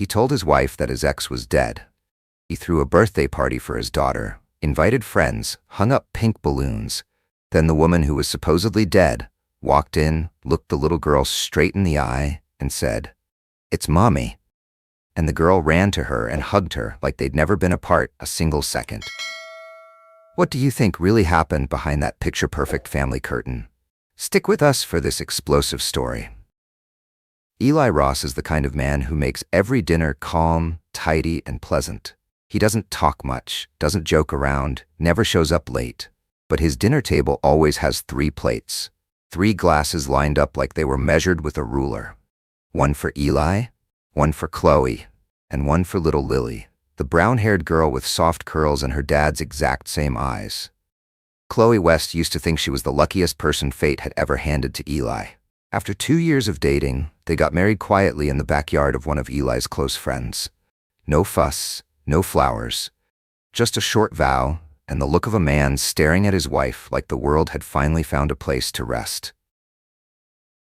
He told his wife that his ex was dead. He threw a birthday party for his daughter, invited friends, hung up pink balloons. Then the woman who was supposedly dead walked in, looked the little girl straight in the eye, and said, "It's Mommy." And the girl ran to her and hugged her like they'd never been apart a single second. What do you think really happened behind that picture-perfect family curtain? Stick with us for this explosive story. Eli Ross is the kind of man who makes every dinner calm, tidy, and pleasant. He doesn't talk much, doesn't joke around, never shows up late. But his dinner table always has 3 plates, 3 glasses lined up like they were measured with a ruler. One for Eli, one for Chloe, and one for little Lily, the brown-haired girl with soft curls and her dad's exact same eyes. Chloe West used to think she was the luckiest person fate had ever handed to Eli. After 2 years of dating, they got married quietly in the backyard of one of Eli's close friends. No fuss, no flowers, just a short vow and the look of a man staring at his wife like the world had finally found a place to rest.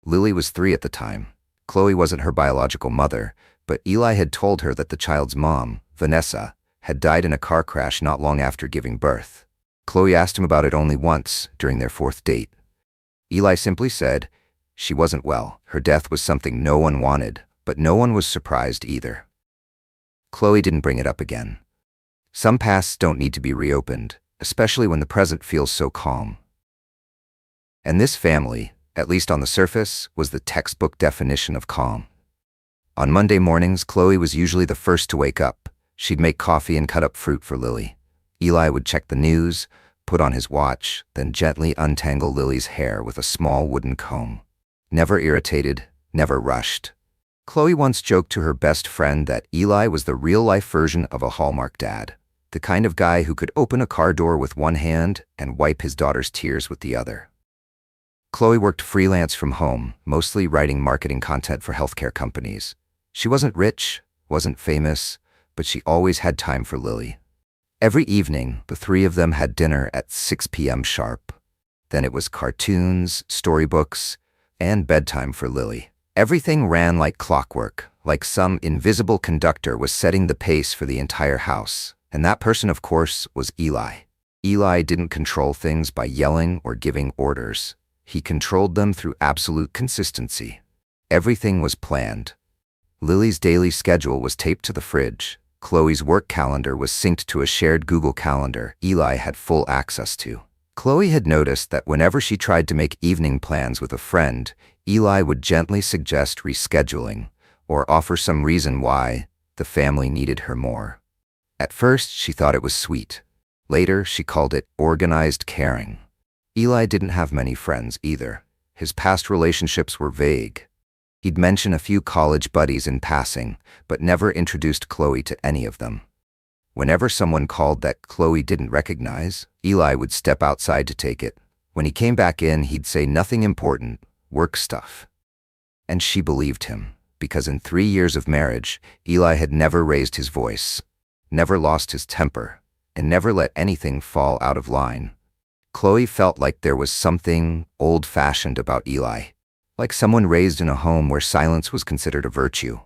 Lily was 3 at the time. Chloe wasn't her biological mother, but Eli had told her that the child's mom, Vanessa, had died in a car crash not long after giving birth. Chloe asked him about it only once, during their 4th date. Eli simply said, she wasn't well. Her death was something no one wanted, but no one was surprised either. Chloe didn't bring it up again. Some pasts don't need to be reopened, especially when the present feels so calm. And this family, at least on the surface, was the textbook definition of calm. On Monday mornings, Chloe was usually the first to wake up. She'd make coffee and cut up fruit for Lily. Eli would check the news, put on his watch, then gently untangle Lily's hair with a small wooden comb. Never irritated, never rushed. Chloe once joked to her best friend that Eli was the real-life version of a Hallmark dad, the kind of guy who could open a car door with one hand and wipe his daughter's tears with the other. Chloe worked freelance from home, mostly writing marketing content for healthcare companies. She wasn't rich, wasn't famous, but she always had time for Lily. Every evening, the 3 of them had dinner at 6 p.m. sharp. Then it was cartoons, storybooks, and bedtime for Lily. Everything ran like clockwork, like some invisible conductor was setting the pace for the entire house. And that person, of course, was Eli. Eli didn't control things by yelling or giving orders. He controlled them through absolute consistency. Everything was planned. Lily's daily schedule was taped to the fridge. Chloe's work calendar was synced to a shared Google Calendar Eli had full access to. Chloe had noticed that whenever she tried to make evening plans with a friend, Eli would gently suggest rescheduling or offer some reason why the family needed her more. At first, she thought it was sweet. Later, she called it organized caring. Eli didn't have many friends either. His past relationships were vague. He'd mention a few college buddies in passing, but never introduced Chloe to any of them. Whenever someone called that Chloe didn't recognize, Eli would step outside to take it. When he came back in, he'd say nothing important, work stuff. And she believed him, because in 3 years of marriage, Eli had never raised his voice, never lost his temper, and never let anything fall out of line. Chloe felt like there was something old-fashioned about Eli, like someone raised in a home where silence was considered a virtue.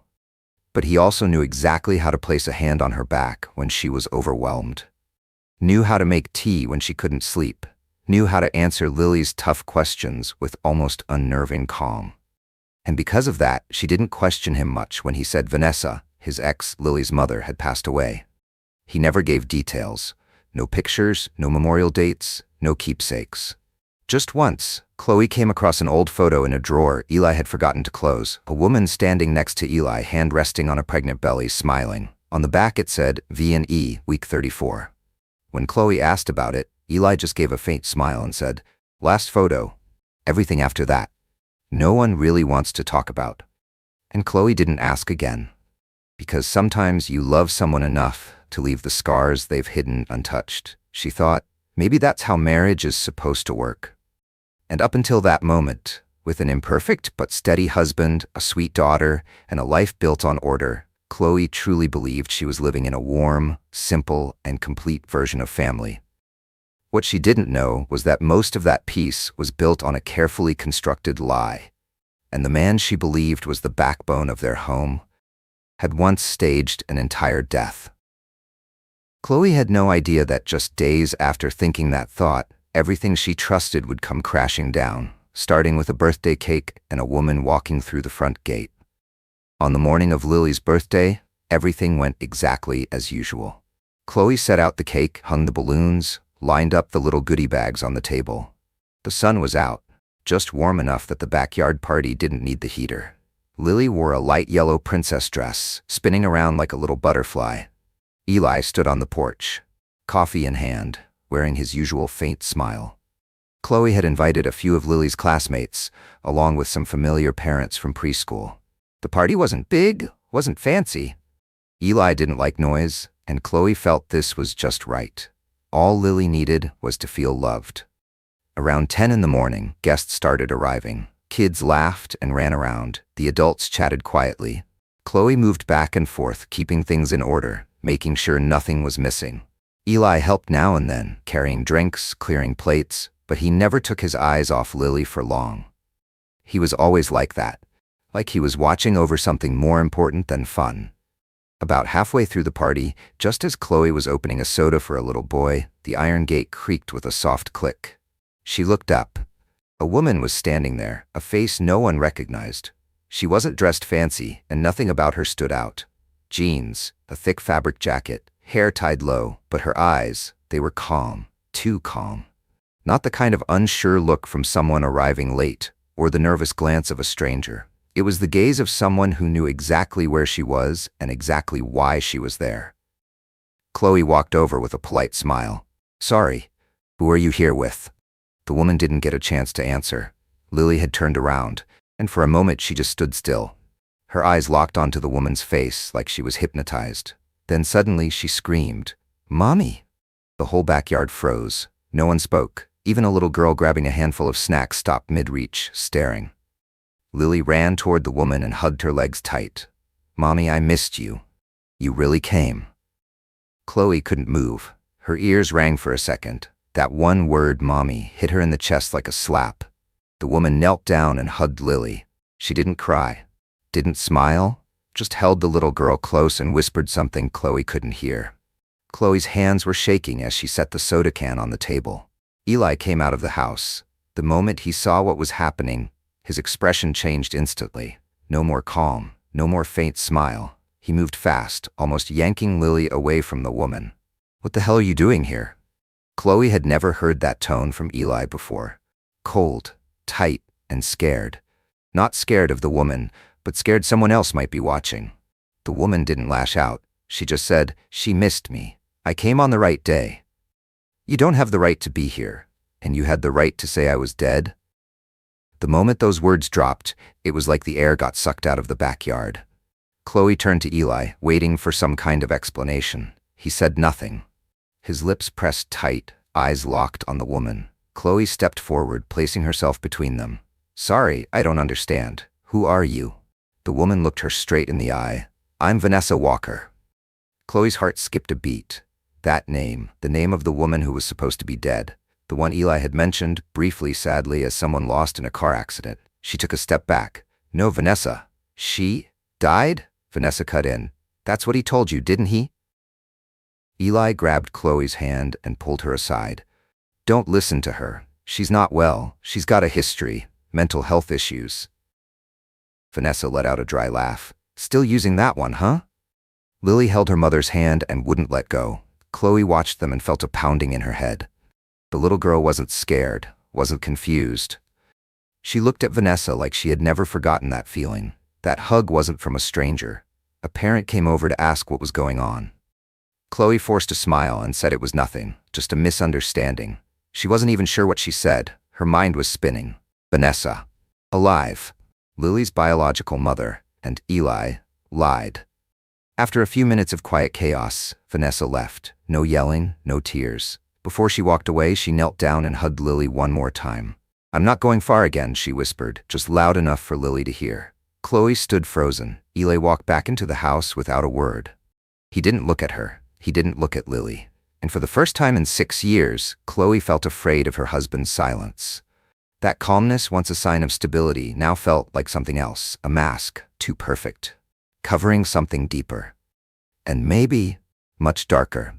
But he also knew exactly how to place a hand on her back when she was overwhelmed. Knew how to make tea when she couldn't sleep. Knew how to answer Lily's tough questions with almost unnerving calm. And because of that, she didn't question him much when he said Vanessa, his ex, Lily's mother, had passed away. He never gave details. No pictures, no memorial dates, no keepsakes. Just once, Chloe came across an old photo in a drawer Eli had forgotten to close. A woman standing next to Eli, hand resting on a pregnant belly, smiling. On the back it said, V&E, week 34. When Chloe asked about it, Eli just gave a faint smile and said, last photo. Everything after that, no one really wants to talk about. And Chloe didn't ask again. Because sometimes you love someone enough to leave the scars they've hidden untouched. She thought, maybe that's how marriage is supposed to work. And up until that moment, with an imperfect but steady husband, a sweet daughter, and a life built on order, Chloe truly believed she was living in a warm, simple, and complete version of family. What she didn't know was that most of that peace was built on a carefully constructed lie. And the man she believed was the backbone of their home had once staged an entire death. Chloe had no idea that just days after thinking that thought, everything she trusted would come crashing down, starting with a birthday cake and a woman walking through the front gate. On the morning of Lily's birthday, everything went exactly as usual. Chloe set out the cake, hung the balloons, lined up the little goodie bags on the table. The sun was out, just warm enough that the backyard party didn't need the heater. Lily wore a light yellow princess dress, spinning around like a little butterfly. Eli stood on the porch, coffee in hand, wearing his usual faint smile. Chloe had invited a few of Lily's classmates, along with some familiar parents from preschool. The party wasn't big, wasn't fancy. Eli didn't like noise, and Chloe felt this was just right. All Lily needed was to feel loved. Around 10 in the morning, guests started arriving. Kids laughed and ran around. The adults chatted quietly. Chloe moved back and forth, keeping things in order, making sure nothing was missing. Eli helped now and then, carrying drinks, clearing plates, but he never took his eyes off Lily for long. He was always like that, like he was watching over something more important than fun. About halfway through the party, just as Chloe was opening a soda for a little boy, the iron gate creaked with a soft click. She looked up. A woman was standing there, a face no one recognized. She wasn't dressed fancy, and nothing about her stood out. Jeans, a thick fabric jacket, hair tied low, but her eyes, they were calm, too calm. Not the kind of unsure look from someone arriving late, or the nervous glance of a stranger. It was the gaze of someone who knew exactly where she was and exactly why she was there. Chloe walked over with a polite smile. "Sorry, who are you here with?" The woman didn't get a chance to answer. Lily had turned around, and for a moment she just stood still. Her eyes locked onto the woman's face like she was hypnotized. Then suddenly she screamed, "Mommy!" The whole backyard froze. No one spoke. Even a little girl grabbing a handful of snacks stopped mid-reach, staring. Lily ran toward the woman and hugged her legs tight. "Mommy, I missed you. You really came." Chloe couldn't move. Her ears rang for a second. That one word, "mommy," hit her in the chest like a slap. The woman knelt down and hugged Lily. She didn't cry, didn't smile, just held the little girl close and whispered something Chloe couldn't hear. Chloe's hands were shaking as she set the soda can on the table. Eli came out of the house. The moment he saw what was happening, his expression changed instantly. No more calm, no more faint smile. He moved fast, almost yanking Lily away from the woman. "What the hell are you doing here?" Chloe had never heard that tone from Eli before. Cold, tight, and scared. Not scared of the woman, but scared someone else might be watching. The woman didn't lash out. She just said, "She missed me. I came on the right day." "You don't have the right to be here, and you had the right to say I was dead." The moment those words dropped, it was like the air got sucked out of the backyard. Chloe turned to Eli, waiting for some kind of explanation. He said nothing. His lips pressed tight, eyes locked on the woman. Chloe stepped forward, placing herself between them. "Sorry, I don't understand. Who are you?" The woman looked her straight in the eye. "I'm Vanessa Walker." Chloe's heart skipped a beat. That name, the name of the woman who was supposed to be dead. The one Eli had mentioned, briefly sadly, as someone lost in a car accident. She took a step back. "No, Vanessa. She died?" Vanessa cut in. "That's what he told you, didn't he?" Eli grabbed Chloe's hand and pulled her aside. "Don't listen to her. She's not well. She's got a history, mental health issues." Vanessa let out a dry laugh. "Still using that one, huh?" Lily held her mother's hand and wouldn't let go. Chloe watched them and felt a pounding in her head. The little girl wasn't scared, wasn't confused. She looked at Vanessa like she had never forgotten that feeling. That hug wasn't from a stranger. A parent came over to ask what was going on. Chloe forced a smile and said it was nothing, just a misunderstanding. She wasn't even sure what she said. Her mind was spinning. Vanessa. Alive. Lily's biological mother, and Eli, lied. After a few minutes of quiet chaos, Vanessa left. No yelling, no tears. Before she walked away, she knelt down and hugged Lily one more time. "I'm not going far again," she whispered, just loud enough for Lily to hear. Chloe stood frozen. Eli walked back into the house without a word. He didn't look at her. He didn't look at Lily. And for the first time in 6 years, Chloe felt afraid of her husband's silence. That calmness, once a sign of stability, now felt like something else, a mask, too perfect. covering something deeper. And maybe much darker.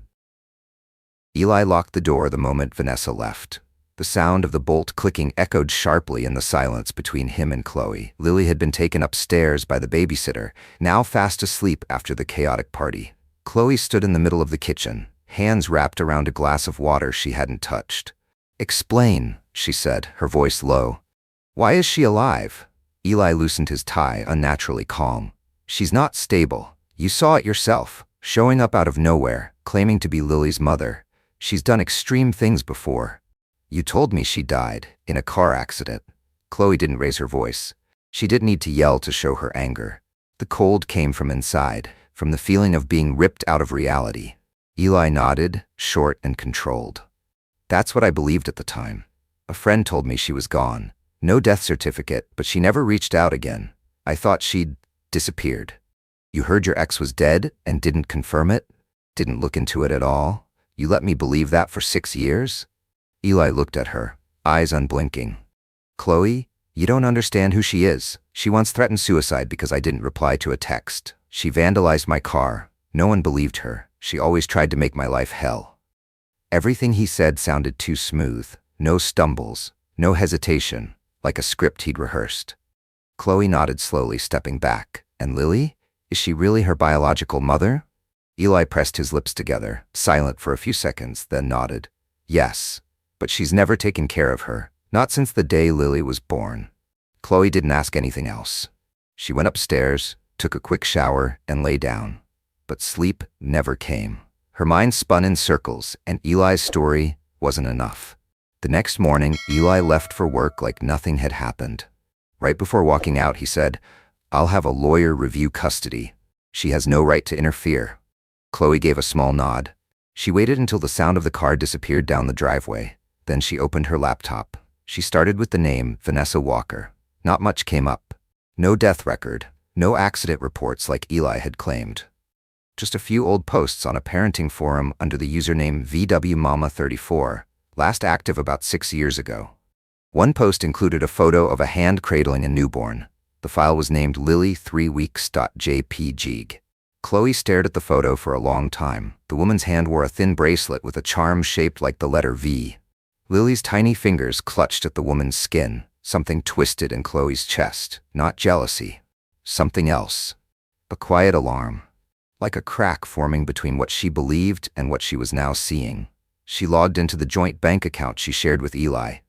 Eli locked the door the moment Vanessa left. The sound of the bolt clicking echoed sharply in the silence between him and Chloe. Lily had been taken upstairs by the babysitter, now fast asleep after the chaotic party. Chloe stood in the middle of the kitchen, hands wrapped around a glass of water she hadn't touched. "Explain," she said, her voice low. "Why is she alive?" Eli loosened his tie, unnaturally calm. "She's not stable. You saw it yourself, showing up out of nowhere, claiming to be Lily's mother. She's done extreme things before. You told me she died in a car accident." Chloe didn't raise her voice. She didn't need to yell to show her anger. The cold came from inside, from the feeling of being ripped out of reality. Eli nodded, short and controlled. "That's what I believed at the time. A friend told me she was gone. No death certificate, but she never reached out again. I thought she'd disappeared." "You heard your ex was dead and didn't confirm it? Didn't look into it at all? You let me believe that for 6 years?" Eli looked at her, eyes unblinking. "Chloe, you don't understand who she is. She once threatened suicide because I didn't reply to a text. She vandalized my car. No one believed her. She always tried to make my life hell." Everything he said sounded too smooth. No stumbles, no hesitation, like a script he'd rehearsed. Chloe nodded slowly, stepping back. "And Lily? Is she really her biological mother?" Eli pressed his lips together, silent for a few seconds, then nodded. "Yes, but she's never taken care of her, not since the day Lily was born." Chloe didn't ask anything else. She went upstairs, took a quick shower, and lay down. But sleep never came. Her mind spun in circles, and Eli's story wasn't enough. The next morning, Eli left for work like nothing had happened. Right before walking out, he said, "I'll have a lawyer review custody. She has no right to interfere." Chloe gave a small nod. She waited until the sound of the car disappeared down the driveway. Then she opened her laptop. She started with the name Vanessa Walker. Not much came up. No death record, no accident reports like Eli had claimed. Just a few old posts on a parenting forum under the username VWMama34, last active about 6 years ago. One post included a photo of a hand cradling a newborn. The file was named Lily3weeks.jpg. Chloe stared at the photo for a long time. The woman's hand wore a thin bracelet with a charm shaped like the letter V. Lily's tiny fingers clutched at the woman's skin, something twisted in Chloe's chest. Not jealousy. Something else. A quiet alarm. Like a crack forming between what she believed and what she was now seeing. She logged into the joint bank account she shared with Eli.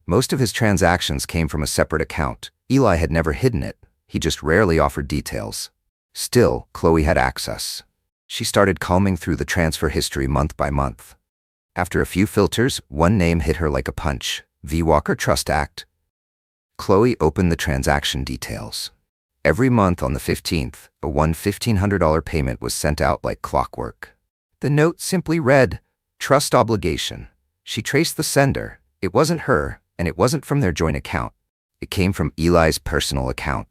Most of his transactions came from a separate account. Eli had never hidden it. He just rarely offered details. Still, Chloe had access. She started combing through the transfer history month by month. After a few filters, one name hit her like a punch. V. Walker Trust Act. Chloe opened the transaction details. Every month on the 15th, a $1,500 payment was sent out like clockwork. The note simply read, "Trust obligation." She traced the sender. It wasn't her, and it wasn't from their joint account. It came from Eli's personal account.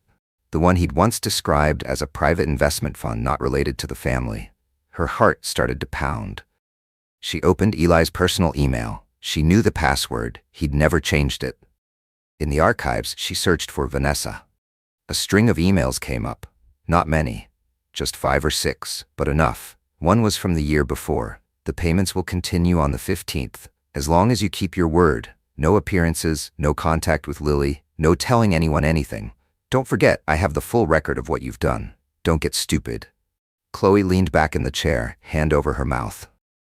The one he'd once described as a private investment fund not related to the family. Her heart started to pound. She opened Eli's personal email. She knew the password. He'd never changed it. In the archives, she searched for Vanessa. A string of emails came up. Not many. Just 5 or 6, but enough. One was from the year before. "The payments will continue on the 15th, as long as you keep your word. No appearances, no contact with Lily, no telling anyone anything. Don't forget, I have the full record of what you've done. Don't get stupid." Chloe leaned back in the chair, hand over her mouth.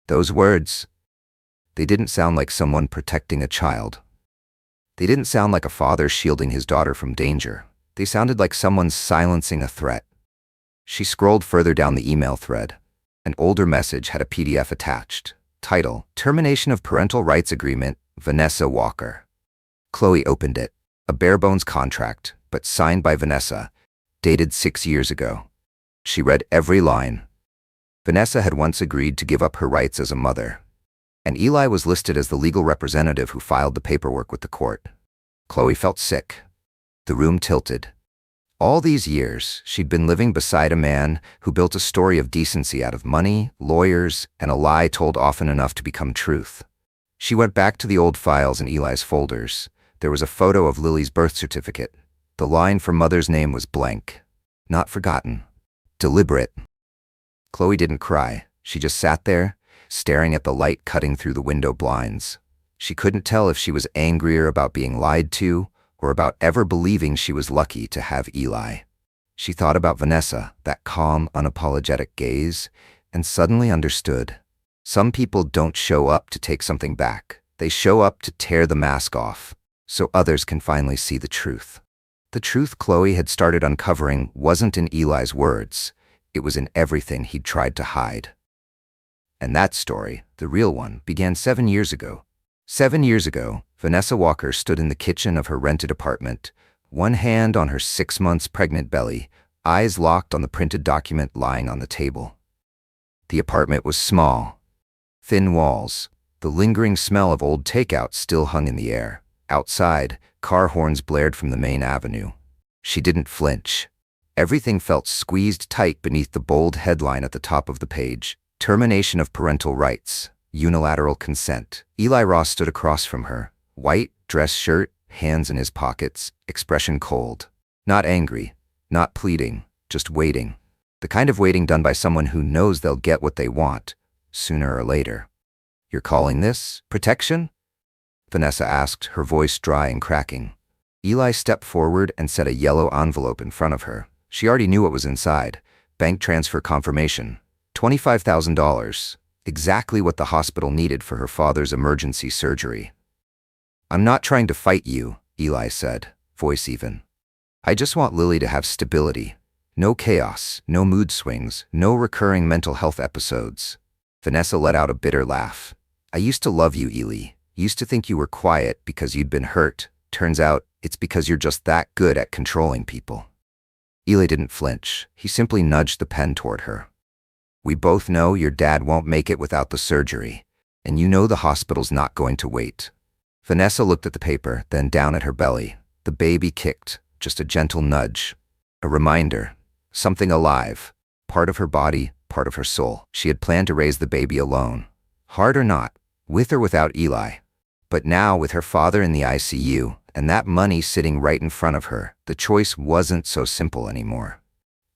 Those words, they didn't sound like someone protecting a child. They didn't sound like a father shielding his daughter from danger. They sounded like someone silencing a threat. She scrolled further down the email thread. An older message had a PDF attached. Title, "Termination of Parental Rights Agreement, Vanessa Walker." Chloe opened it. A bare-bones contract, but signed by Vanessa, dated 6 years ago. She read every line. Vanessa had once agreed to give up her rights as a mother, and Eli was listed as the legal representative who filed the paperwork with the court. Chloe felt sick. The room tilted. All these years, she'd been living beside a man who built a story of decency out of money, lawyers, and a lie told often enough to become truth. She went back to the old files in Eli's folders. There was a photo of Lily's birth certificate. The line for mother's name was blank. Not forgotten. deliberate. Chloe didn't cry. She just sat there, staring at the light cutting through the window blinds. She couldn't tell if she was angrier about being lied to or about ever believing she was lucky to have Eli. She thought about Vanessa, that calm, unapologetic gaze, and suddenly understood. Some people don't show up to take something back. They show up to tear the mask off, so others can finally see the truth. The truth Chloe had started uncovering wasn't in Eli's words. It was in everything he'd tried to hide. And that story, the real one, began 7 years ago. 7 years ago, Vanessa Walker stood in the kitchen of her rented apartment, one hand on her 6 months pregnant belly, eyes locked on the printed document lying on the table. The apartment was small. Thin walls. The lingering smell of old takeout still hung in the air. Outside, car horns blared from the main avenue. She didn't flinch. Everything felt squeezed tight beneath the bold headline at the top of the page. Termination of parental rights. Unilateral consent. Eli Ross stood across from her. White, dress shirt, hands in his pockets, expression cold. Not angry, not pleading, just waiting. The kind of waiting done by someone who knows they'll get what they want, sooner or later. "You're calling this protection?" Vanessa asked, her voice dry and cracking. Eli stepped forward and set a yellow envelope in front of her. She already knew what was inside. Bank transfer confirmation. $25,000. Exactly what the hospital needed for her father's emergency surgery. "I'm not trying to fight you," Eli said, voice even. "I just want Lily to have stability. No chaos, no mood swings, no recurring mental health episodes." Vanessa let out a bitter laugh. "I used to love you, Eli. Used to think you were quiet because you'd been hurt. Turns out it's because you're just that good at controlling people." Eli didn't flinch. He simply nudged the pen toward her. "We both know your dad won't make it without the surgery, and you know the hospital's not going to wait." Vanessa looked at the paper, then down at her belly. The baby kicked, just a gentle nudge. A reminder. Something alive. Part of her body, part of her soul. She had planned to raise the baby alone. Hard or not, with or without Eli. But now, with her father in the ICU, and that money sitting right in front of her, the choice wasn't so simple anymore.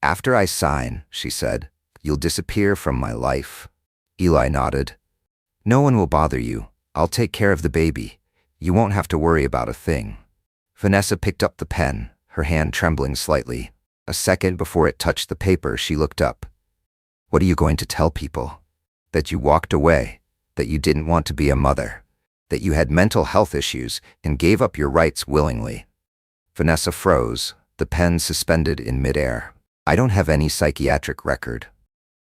"After I sign," she said, "you'll disappear from my life." Eli nodded. "No one will bother you. I'll take care of the baby. You won't have to worry about a thing." Vanessa picked up the pen, her hand trembling slightly. A second before it touched the paper, she looked up. "What are you going to tell people? That you walked away, that you didn't want to be a mother, that you had mental health issues and gave up your rights willingly?" Vanessa froze, the pen suspended in midair. "I don't have any psychiatric record."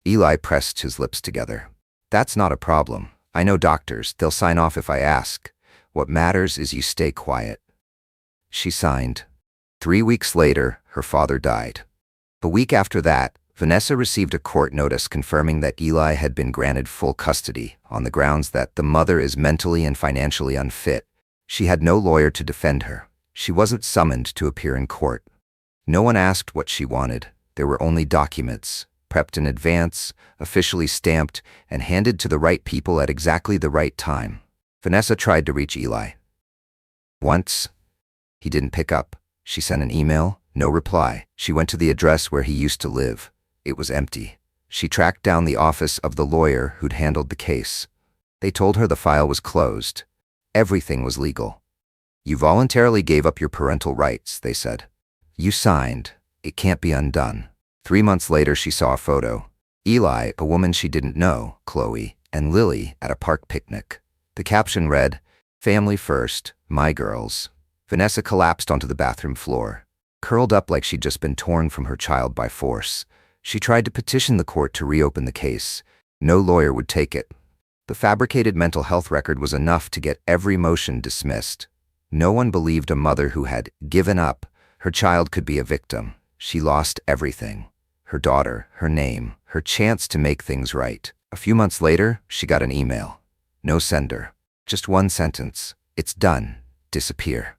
Eli pressed his lips together. "That's not a problem. I know doctors. They'll sign off if I ask. What matters is you stay quiet." She signed. 3 weeks later, her father died. A week after that, Vanessa received a court notice confirming that Eli had been granted full custody on the grounds that the mother is mentally and financially unfit. She had no lawyer to defend her. She wasn't summoned to appear in court. No one asked what she wanted. There were only documents, prepped in advance, officially stamped, and handed to the right people at exactly the right time. Vanessa tried to reach Eli. Once, he didn't pick up. She sent an email, no reply. She went to the address where he used to live. It was empty. She tracked down the office of the lawyer who'd handled the case. They told her the file was closed. Everything was legal. "You voluntarily gave up your parental rights," they said. "You signed. It can't be undone." 3 months later, she saw a photo. Eli, a woman she didn't know, Chloe, and Lily at a park picnic. The caption read, "Family first, my girls." Vanessa collapsed onto the bathroom floor, curled up like she'd just been torn from her child by force. She tried to petition the court to reopen the case. No lawyer would take it. The fabricated mental health record was enough to get every motion dismissed. No one believed a mother who had given up her child could be a victim. She lost everything. Her daughter, her name, her chance to make things right. A few months later, she got an email. No sender. Just one sentence. "It's done. Disappear."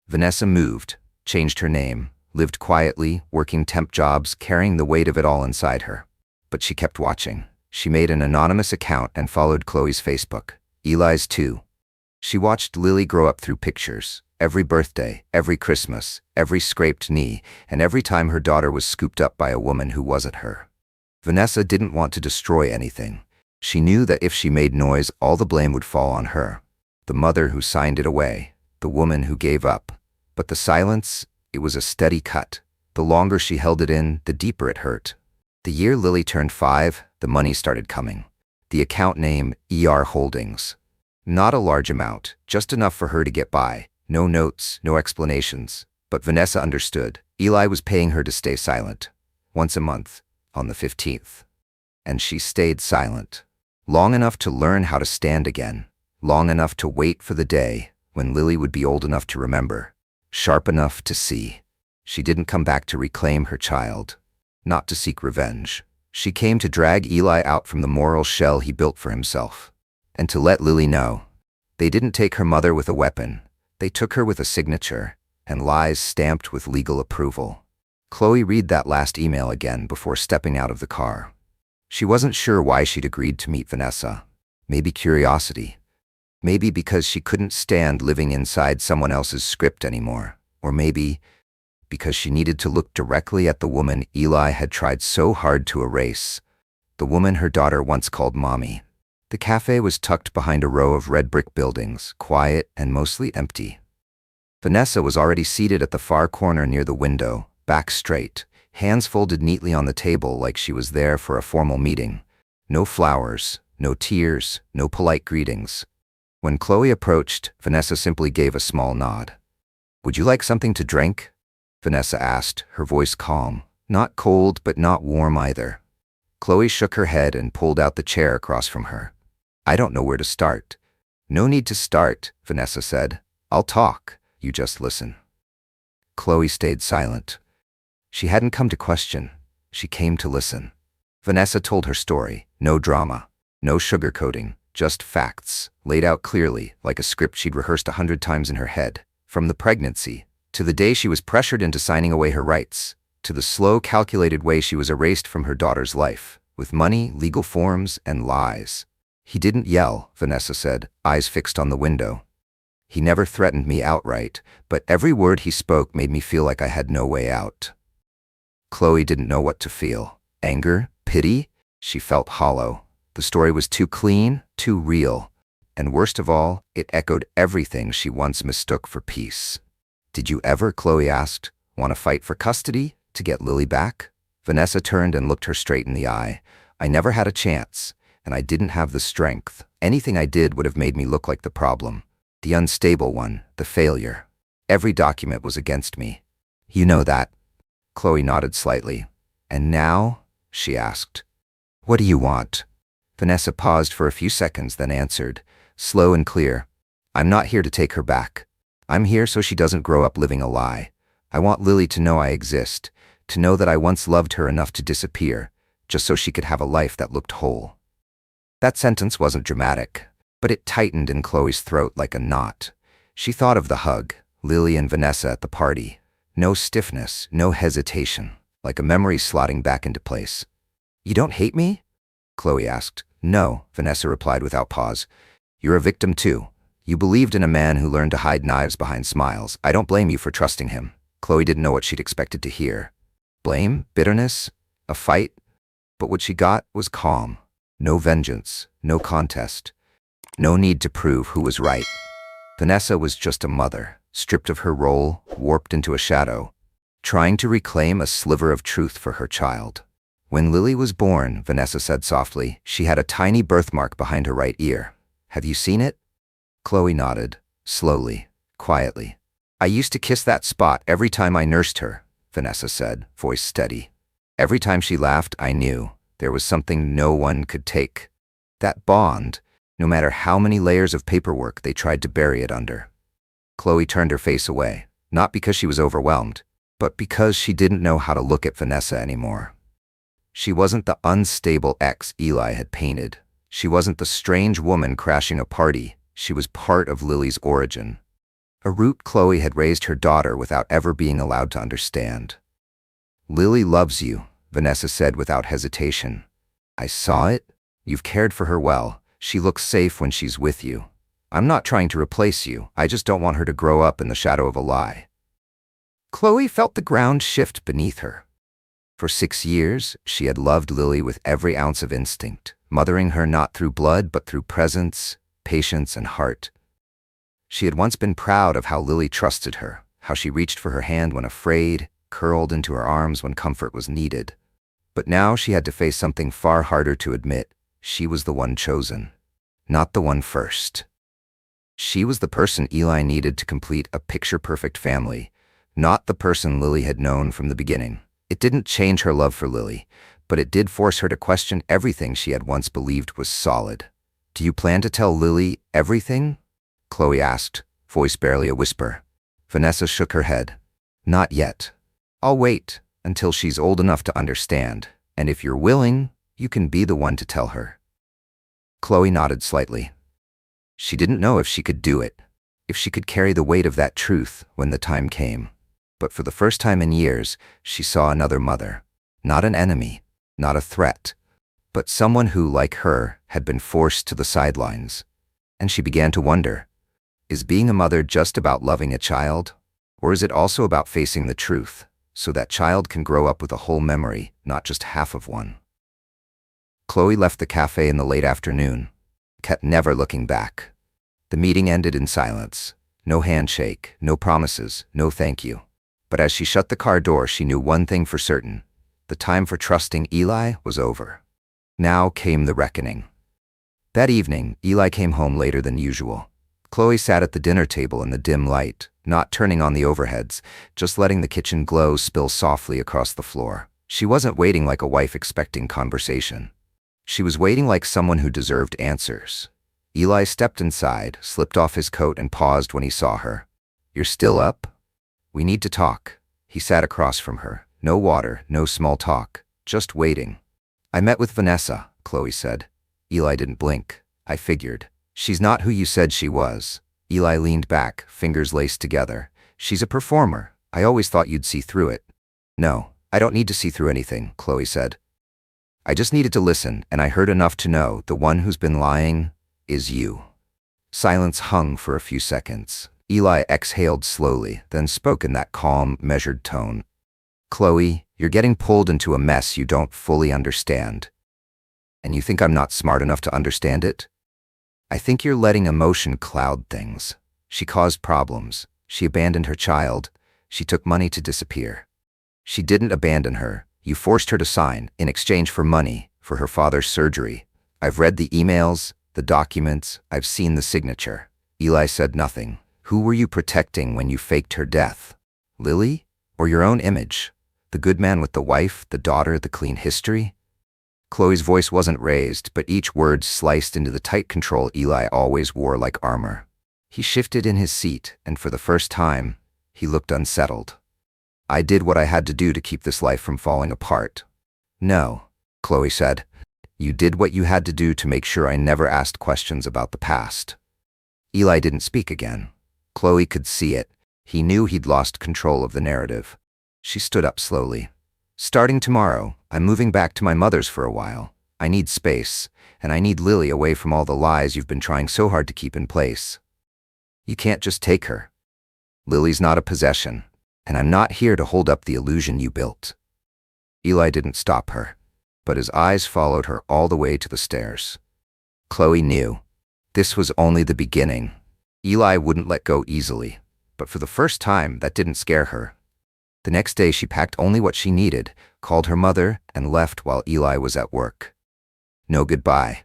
Vanessa moved, changed her name, lived quietly, working temp jobs, carrying the weight of it all inside her. But she kept watching. She made an anonymous account and followed Chloe's Facebook. Eli's too. She watched Lily grow up through pictures. Every birthday, every Christmas, every scraped knee, and every time her daughter was scooped up by a woman who wasn't her. Vanessa didn't want to destroy anything. She knew that if she made noise, all the blame would fall on her. The mother who signed it away, the woman who gave up. But the silence, it was a steady cut. The longer she held it in, the deeper it hurt. The year Lily turned 5, the money started coming. The account name, ER Holdings. Not a large amount, just enough for her to get by. No notes, no explanations. But Vanessa understood. Eli was paying her to stay silent. Once a month, on the 15th. And she stayed silent. Long enough to learn how to stand again. Long enough to wait for the day when Lily would be old enough to remember. Sharp enough to see. She didn't come back to reclaim her child. Not to seek revenge. She came to drag Eli out from the moral shell he built for himself. And to let Lily know. They didn't take her mother with a weapon. They took her with a signature, and lies stamped with legal approval. Chloe read that last email again before stepping out of the car. She wasn't sure why she'd agreed to meet Vanessa. Maybe curiosity. Maybe because she couldn't stand living inside someone else's script anymore. Or maybe because she needed to look directly at the woman Eli had tried so hard to erase. The woman her daughter once called Mommy. The cafe was tucked behind a row of red brick buildings, quiet and mostly empty. Vanessa was already seated at the far corner near the window, back straight, hands folded neatly on the table like she was there for a formal meeting. No flowers, no tears, no polite greetings. When Chloe approached, Vanessa simply gave a small nod. "Would you like something to drink?" Vanessa asked, her voice calm. Not cold, but not warm either. Chloe shook her head and pulled out the chair across from her. "I don't know where to start." "No need to start," Vanessa said. "I'll talk. You just listen." Chloe stayed silent. She hadn't come to question. She came to listen. Vanessa told her story. No drama. No sugarcoating. Just facts, laid out clearly, like a script she'd rehearsed 100 times in her head. From the pregnancy, to the day she was pressured into signing away her rights, to the slow, calculated way she was erased from her daughter's life, with money, legal forms, and lies. "He didn't yell," Vanessa said, eyes fixed on the window. "He never threatened me outright, but every word he spoke made me feel like I had no way out." Chloe didn't know what to feel. Anger? Pity? She felt hollow. The story was too clean, too real. And worst of all, it echoed everything she once mistook for peace. "Did you ever," Chloe asked, "want to fight for custody? To get Lily back?" Vanessa turned and looked her straight in the eye. "I never had a chance, and I didn't have the strength. Anything I did would have made me look like the problem. The unstable one, the failure. Every document was against me. You know that." Chloe nodded slightly. "And now?" she asked. "What do you want?" Vanessa paused for a few seconds, then answered, slow and clear. "I'm not here to take her back. I'm here so she doesn't grow up living a lie. I want Lily to know I exist, to know that I once loved her enough to disappear, just so she could have a life that looked whole." That sentence wasn't dramatic, but it tightened in Chloe's throat like a knot. She thought of the hug, Lily and Vanessa at the party. No stiffness, no hesitation, like a memory slotting back into place. "You don't hate me?" Chloe asked. "No," Vanessa replied without pause. "You're a victim too. You believed in a man who learned to hide knives behind smiles. I don't blame you for trusting him." Chloe didn't know what she'd expected to hear. Blame? Bitterness? A fight? But what she got was calm. No vengeance. No contest. No need to prove who was right. Vanessa was just a mother, stripped of her role, warped into a shadow, trying to reclaim a sliver of truth for her child. "When Lily was born," Vanessa said softly, "she had a tiny birthmark behind her right ear. Have you seen it?" Chloe nodded, slowly, quietly. "I used to kiss that spot every time I nursed her," Vanessa said, voice steady. "Every time she laughed, I knew there was something no one could take. That bond, no matter how many layers of paperwork they tried to bury it under." Chloe turned her face away, not because she was overwhelmed, but because she didn't know how to look at Vanessa anymore. She wasn't the unstable ex Eli had painted. She wasn't the strange woman crashing a party. She was part of Lily's origin. A root Chloe had raised her daughter without ever being allowed to understand. "Lily loves you," Vanessa said without hesitation. "I saw it. You've cared for her well. She looks safe when she's with you. I'm not trying to replace you, I just don't want her to grow up in the shadow of a lie. Chloe felt the ground shift beneath her. For 6 years, she had loved Lily with every ounce of instinct, mothering her not through blood but through presence, patience, and heart. She had once been proud of how Lily trusted her, how she reached for her hand when afraid, curled into her arms when comfort was needed. But now she had to face something far harder to admit. She was the one chosen, not the one first. She was the person Eli needed to complete a picture-perfect family, not the person Lily had known from the beginning. It didn't change her love for Lily, but it did force her to question everything she had once believed was solid. "Do you plan to tell Lily everything?" Chloe asked, voice barely a whisper. Vanessa shook her head. "Not yet. I'll wait until she's old enough to understand, and if you're willing, you can be the one to tell her." Chloe nodded slightly. She didn't know if she could do it, if she could carry the weight of that truth when the time came. But for the first time in years, she saw another mother. Not an enemy, not a threat, but someone who, like her, had been forced to the sidelines. And she began to wonder, is being a mother just about loving a child? Or is it also about facing the truth, so that child can grow up with a whole memory, not just half of one? Chloe left the cafe in the late afternoon, kept never looking back. The meeting ended in silence. No handshake, no promises, no thank you. But as she shut the car door, she knew one thing for certain. The time for trusting Eli was over. Now came the reckoning. That evening, Eli came home later than usual. Chloe sat at the dinner table in the dim light, not turning on the overheads, just letting the kitchen glow spill softly across the floor. She wasn't waiting like a wife expecting conversation. She was waiting like someone who deserved answers. Eli stepped inside, slipped off his coat, and paused when he saw her. "You're still up? We need to talk." He sat across from her. No water, no small talk, just waiting. "I met with Vanessa," Chloe said. Eli didn't blink. "I figured. She's not who you said she was." Eli leaned back, fingers laced together. "She's a performer. I always thought you'd see through it." "No, I don't need to see through anything," Chloe said. "I just needed to listen, and I heard enough to know the one who's been lying is you." Silence hung for a few seconds. Eli exhaled slowly, then spoke in that calm, measured tone. "Chloe, you're getting pulled into a mess you don't fully understand. And you think I'm not smart enough to understand it? I think you're letting emotion cloud things. She caused problems. She abandoned her child. She took money to disappear. She didn't abandon her. You forced her to sign, in exchange for money, for her father's surgery. I've read the emails, the documents, I've seen the signature." Eli said nothing. "Who were you protecting when you faked her death? Lily? Or your own image? The good man with the wife, the daughter, the clean history?" Chloe's voice wasn't raised, but each word sliced into the tight control Eli always wore like armor. He shifted in his seat, and for the first time, he looked unsettled. "I did what I had to do to keep this life from falling apart." "No," Chloe said. "You did what you had to do to make sure I never asked questions about the past." Eli didn't speak again. Chloe could see it. He knew he'd lost control of the narrative. She stood up slowly. "Starting tomorrow, I'm moving back to my mother's for a while. I need space, and I need Lily away from all the lies you've been trying so hard to keep in place. You can't just take her. Lily's not a possession, and I'm not here to hold up the illusion you built." Eli didn't stop her, but his eyes followed her all the way to the stairs. Chloe knew. This was only the beginning. Eli wouldn't let go easily, but for the first time, that didn't scare her. The next day, she packed only what she needed, called her mother, and left while Eli was at work. No goodbye.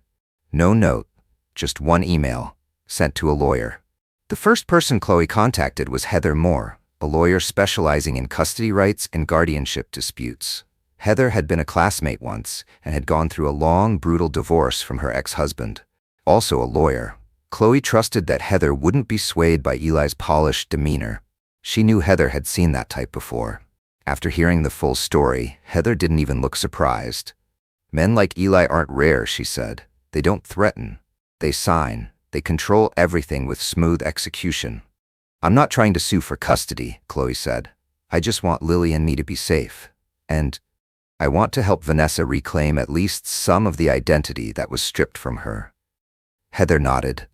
No note. Just one email, sent to a lawyer. The first person Chloe contacted was Heather Moore, a lawyer specializing in custody rights and guardianship disputes. Heather had been a classmate once and had gone through a long, brutal divorce from her ex-husband. Also a lawyer, Chloe trusted that Heather wouldn't be swayed by Eli's polished demeanor. She knew Heather had seen that type before. After hearing the full story, Heather didn't even look surprised. "Men like Eli aren't rare," she said. "They don't threaten. They sign. They control everything with smooth execution." "I'm not trying to sue for custody," Chloe said. "I just want Lily and me to be safe. And I want to help Vanessa reclaim at least some of the identity that was stripped from her." Heather nodded.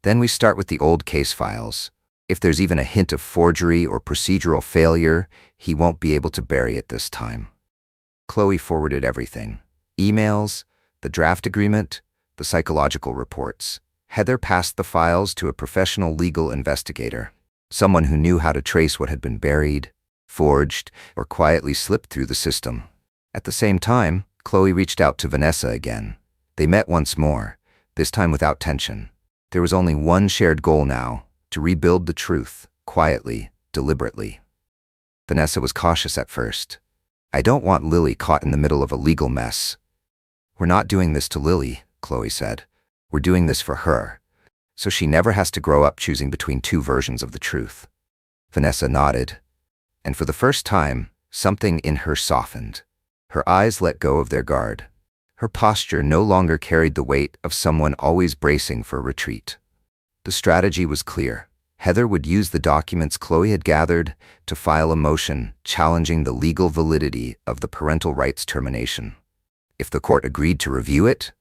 Then we start with the old case files. If there's even a hint of forgery or procedural failure, he won't be able to bury it this time. Chloe forwarded everything. Emails, the draft agreement, the psychological reports. Heather passed the files to a professional legal investigator, someone who knew how to trace what had been buried, forged, or quietly slipped through the system. At the same time, Chloe reached out to Vanessa again. They met once more, this time without tension. There was only one shared goal now, to rebuild the truth, quietly, deliberately. Vanessa was cautious at first. "I don't want Lily caught in the middle of a legal mess." "We're not doing this to Lily," Chloe said. "We're doing this for her, so she never has to grow up choosing between two versions of the truth." Vanessa nodded, and for the first time, something in her softened. Her eyes let go of their guard. Her posture no longer carried the weight of someone always bracing for retreat. The strategy was clear. Heather would use the documents Chloe had gathered to file a motion challenging the legal validity of the parental rights termination. If the court agreed to review it,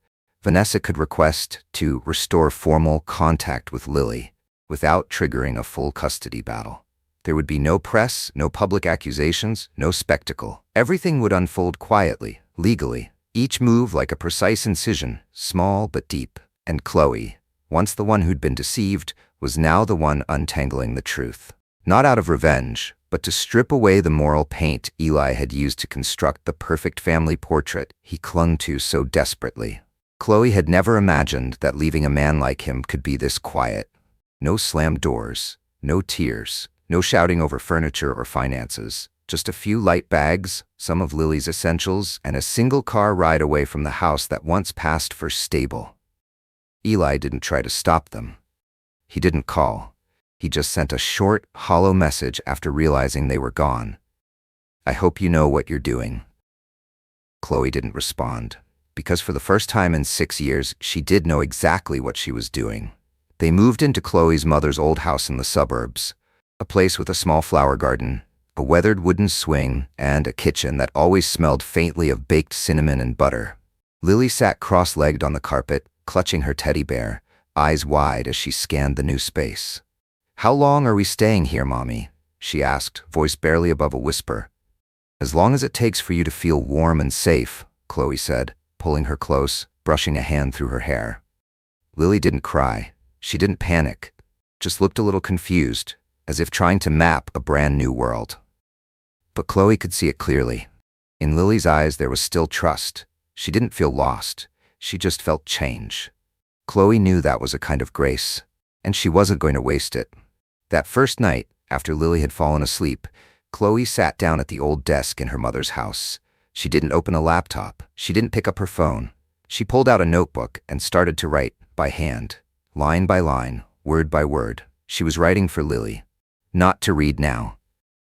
Vanessa could request to restore formal contact with Lily without triggering a full custody battle. There would be no press, no public accusations, no spectacle. Everything would unfold quietly, legally, each move like a precise incision, small but deep. And Chloe, once the one who'd been deceived, was now the one untangling the truth. Not out of revenge, but to strip away the moral paint Eli had used to construct the perfect family portrait he clung to so desperately. Chloe had never imagined that leaving a man like him could be this quiet. No slammed doors, no tears, no shouting over furniture or finances, just a few light bags, some of Lily's essentials, and a single car ride away from the house that once passed for stable. Eli didn't try to stop them. He didn't call. He just sent a short, hollow message after realizing they were gone. "I hope you know what you're doing." Chloe didn't respond, because for the first time in 6 years, she did know exactly what she was doing. They moved into Chloe's mother's old house in the suburbs, a place with a small flower garden, a weathered wooden swing, and a kitchen that always smelled faintly of baked cinnamon and butter. Lily sat cross-legged on the carpet, clutching her teddy bear, eyes wide as she scanned the new space. "How long are we staying here, Mommy?" she asked, voice barely above a whisper. "As long as it takes for you to feel warm and safe," Chloe said, pulling her close, brushing a hand through her hair. Lily didn't cry. She didn't panic, just looked a little confused, as if trying to map a brand new world. But Chloe could see it clearly. In Lily's eyes there was still trust. She didn't feel lost. She just felt change. Chloe knew that was a kind of grace, and she wasn't going to waste it. That first night, after Lily had fallen asleep, Chloe sat down at the old desk in her mother's house. She didn't open a laptop. She didn't pick up her phone. She pulled out a notebook and started to write by hand, line by line, word by word. She was writing for Lily, not to read now,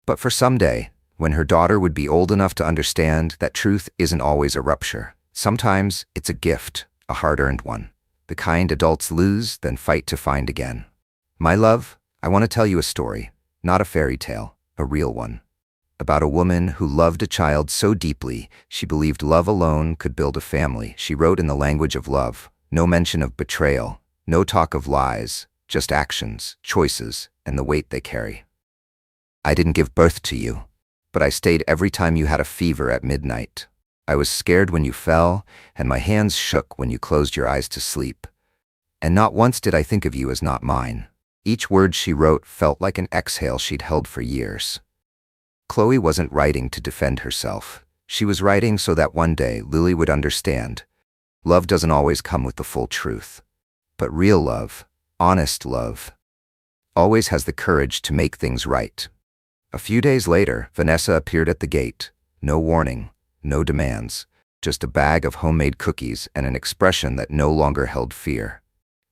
but for someday, when her daughter would be old enough to understand that truth isn't always a rupture. Sometimes it's a gift, a hard-earned one, the kind adults lose, then fight to find again. "My love, I want to tell you a story, not a fairy tale, a real one. About a woman who loved a child so deeply she believed love alone could build a family." She wrote in the language of love, no mention of betrayal, no talk of lies, just actions, choices, and the weight they carry. "I didn't give birth to you, but I stayed every time you had a fever at midnight. I was scared when you fell, and my hands shook when you closed your eyes to sleep. And not once did I think of you as not mine." Each word she wrote felt like an exhale she'd held for years. Chloe wasn't writing to defend herself. She was writing so that one day Lily would understand. Love doesn't always come with the full truth. But real love, honest love, always has the courage to make things right. A few days later, Vanessa appeared at the gate. No warning, no demands, just a bag of homemade cookies and an expression that no longer held fear.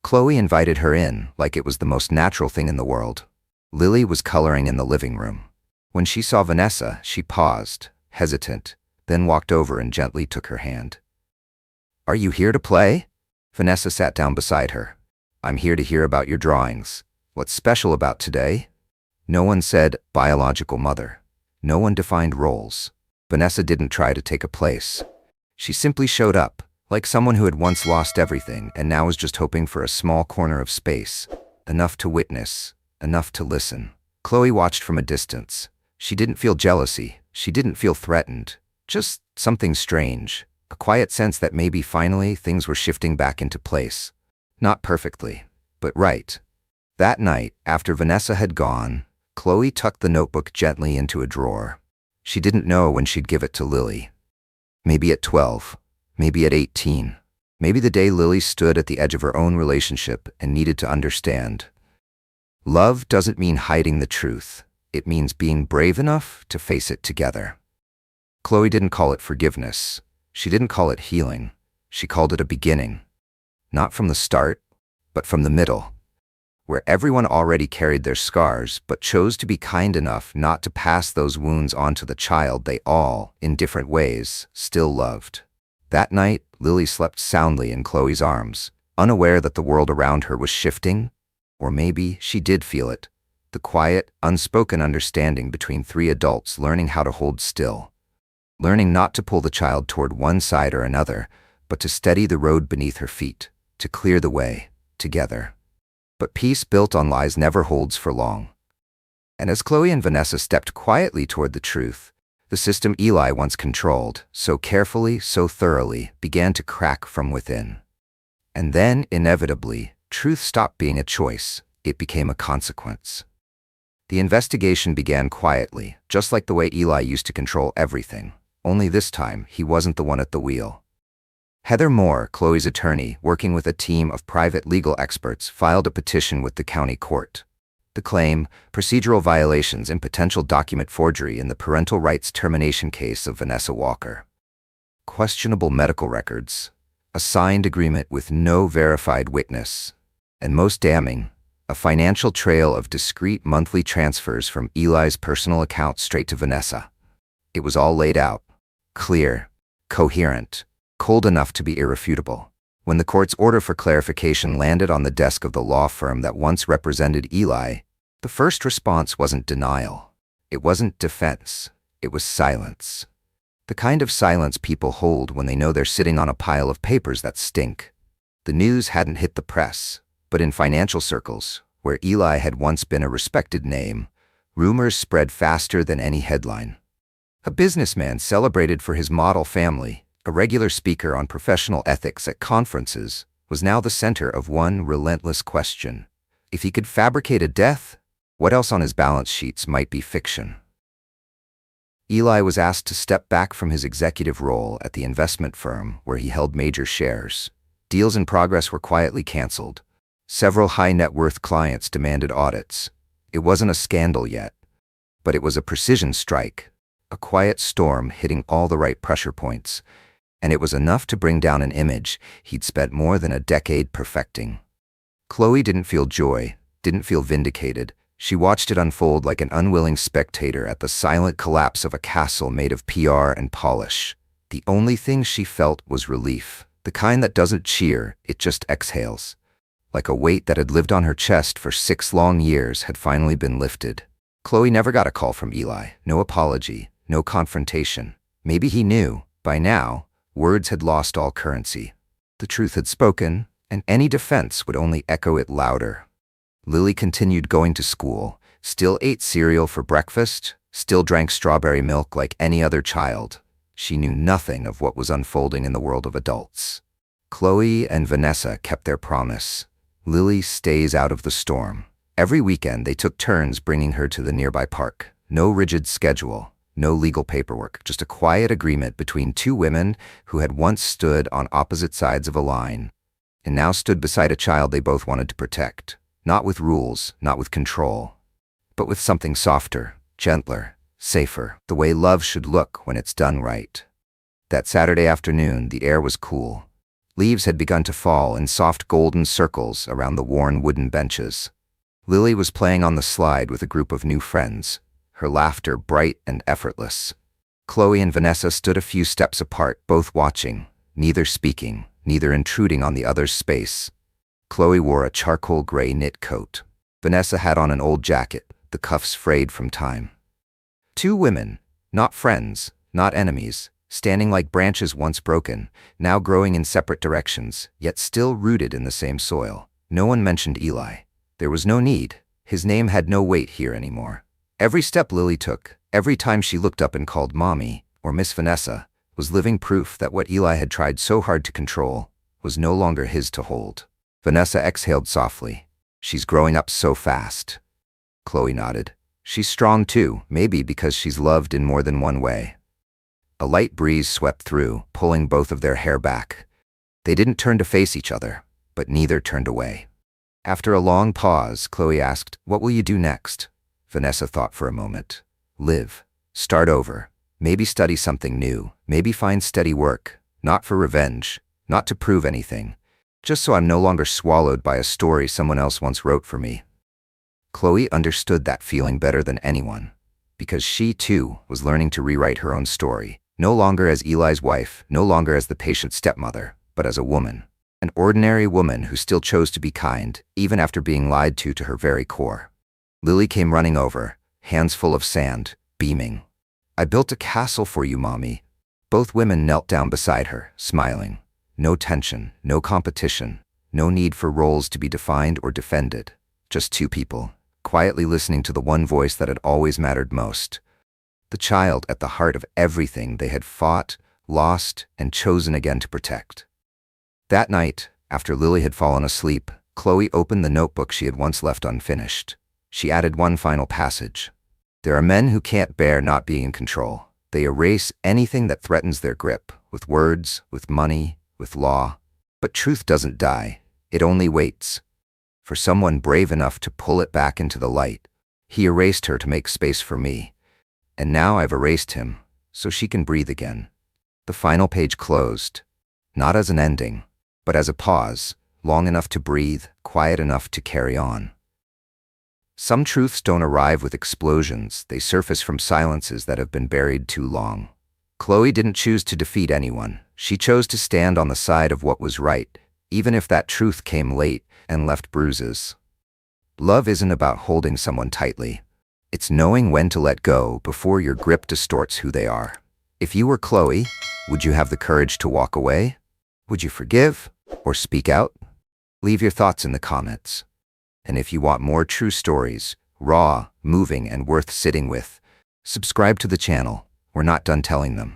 Chloe invited her in like it was the most natural thing in the world. Lily was coloring in the living room. When she saw Vanessa, she paused, hesitant, then walked over and gently took her hand. "Are you here to play?" Vanessa sat down beside her. "I'm here to hear about your drawings. What's special about today?" No one said biological mother. No one defined roles. Vanessa didn't try to take a place. She simply showed up, like someone who had once lost everything and now was just hoping for a small corner of space, enough to witness, enough to listen. Chloe watched from a distance. She didn't feel jealousy. She didn't feel threatened. Just something strange, a quiet sense that maybe finally things were shifting back into place. Not perfectly, but right. That night, after Vanessa had gone, Chloe tucked the notebook gently into a drawer. She didn't know when she'd give it to Lily. Maybe at 12, maybe at 18, maybe the day Lily stood at the edge of her own relationship and needed to understand. Love doesn't mean hiding the truth. It means being brave enough to face it together. Chloe didn't call it forgiveness. She didn't call it healing. She called it a beginning. Not from the start, but from the middle, where everyone already carried their scars but chose to be kind enough not to pass those wounds on to the child they all, in different ways, still loved. That night, Lily slept soundly in Chloe's arms, unaware that the world around her was shifting, or maybe she did feel it. The quiet, unspoken understanding between three adults learning how to hold still. Learning not to pull the child toward one side or another, but to steady the road beneath her feet, to clear the way, together. But peace built on lies never holds for long. And as Chloe and Vanessa stepped quietly toward the truth, the system Eli once controlled, so carefully, so thoroughly, began to crack from within. And then, inevitably, truth stopped being a choice. It became a consequence. The investigation began quietly, just like the way Eli used to control everything. Only this time, he wasn't the one at the wheel. Heather Moore, Chloe's attorney, working with a team of private legal experts, filed a petition with the county court. The claim, procedural violations and potential document forgery in the parental rights termination case of Vanessa Walker. Questionable medical records, a signed agreement with no verified witness, and most damning, a financial trail of discrete monthly transfers from Eli's personal account straight to Vanessa. It was all laid out, clear, coherent, cold enough to be irrefutable. When the court's order for clarification landed on the desk of the law firm that once represented Eli, the first response wasn't denial. It wasn't defense. It was silence. The kind of silence people hold when they know they're sitting on a pile of papers that stink. The news hadn't hit the press, but in financial circles, where Eli had once been a respected name, rumors spread faster than any headline. A businessman celebrated for his model family, a regular speaker on professional ethics at conferences, was now the center of one relentless question. If he could fabricate a death, what else on his balance sheets might be fiction? Eli was asked to step back from his executive role at the investment firm where he held major shares. Deals in progress were quietly canceled. Several high-net-worth clients demanded audits. It wasn't a scandal yet, but it was a precision strike, a quiet storm hitting all the right pressure points, and it was enough to bring down an image he'd spent more than a decade perfecting. Chloe didn't feel joy, didn't feel vindicated. She watched it unfold like an unwilling spectator at the silent collapse of a castle made of PR and polish. The only thing she felt was relief, the kind that doesn't cheer, it just exhales. Like a weight that had lived on her chest for 6 long years had finally been lifted. Chloe never got a call from Eli, no apology, no confrontation. Maybe he knew, by now, words had lost all currency. The truth had spoken, and any defense would only echo it louder. Lily continued going to school, still ate cereal for breakfast, still drank strawberry milk like any other child. She knew nothing of what was unfolding in the world of adults. Chloe and Vanessa kept their promise. Lily stays out of the storm. Every weekend they took turns bringing her to the nearby park. No rigid schedule, no legal paperwork, just a quiet agreement between two women who had once stood on opposite sides of a line, and now stood beside a child they both wanted to protect. Not with rules, not with control, but with something softer, gentler, safer, the way love should look when it's done right. That Saturday afternoon, the air was cool. Leaves had begun to fall in soft golden circles around the worn wooden benches. Lily was playing on the slide with a group of new friends, her laughter bright and effortless. Chloe and Vanessa stood a few steps apart, both watching, neither speaking, neither intruding on the other's space. Chloe wore a charcoal gray knit coat. Vanessa had on an old jacket, the cuffs frayed from time. Two women, not friends, not enemies, standing like branches once broken, now growing in separate directions, yet still rooted in the same soil. No one mentioned Eli. There was no need. His name had no weight here anymore. Every step Lily took, every time she looked up and called Mommy or Miss Vanessa, was living proof that what Eli had tried so hard to control was no longer his to hold. Vanessa exhaled softly. She's growing up so fast. Chloe nodded. She's strong too, maybe because she's loved in more than one way. A light breeze swept through, pulling both of their hair back. They didn't turn to face each other, but neither turned away. After a long pause, Chloe asked, "What will you do next?" Vanessa thought for a moment. "Live. Start over. Maybe study something new. Maybe find steady work. Not for revenge. Not to prove anything. Just so I'm no longer swallowed by a story someone else once wrote for me." Chloe understood that feeling better than anyone, because she, too, was learning to rewrite her own story. No longer as Eli's wife, no longer as the patient stepmother, but as a woman. An ordinary woman who still chose to be kind, even after being lied to her very core. Lily came running over, hands full of sand, beaming. "I built a castle for you, Mommy." Both women knelt down beside her, smiling. No tension, no competition, no need for roles to be defined or defended. Just two people, quietly listening to the one voice that had always mattered most. The child at the heart of everything they had fought, lost, and chosen again to protect. That night, after Lily had fallen asleep, Chloe opened the notebook she had once left unfinished. She added one final passage. "There are men who can't bear not being in control. They erase anything that threatens their grip, with words, with money, with law. But truth doesn't die. It only waits for someone brave enough to pull it back into the light. He erased her to make space for me. And now I've erased him, so she can breathe again." The final page closed, not as an ending, but as a pause, long enough to breathe, quiet enough to carry on. Some truths don't arrive with explosions, they surface from silences that have been buried too long. Chloe didn't choose to defeat anyone. She chose to stand on the side of what was right, even if that truth came late and left bruises. Love isn't about holding someone tightly. It's knowing when to let go before your grip distorts who they are. If you were Chloe, would you have the courage to walk away? Would you forgive or speak out? Leave your thoughts in the comments. And if you want more true stories, raw, moving, and worth sitting with, subscribe to the channel. We're not done telling them.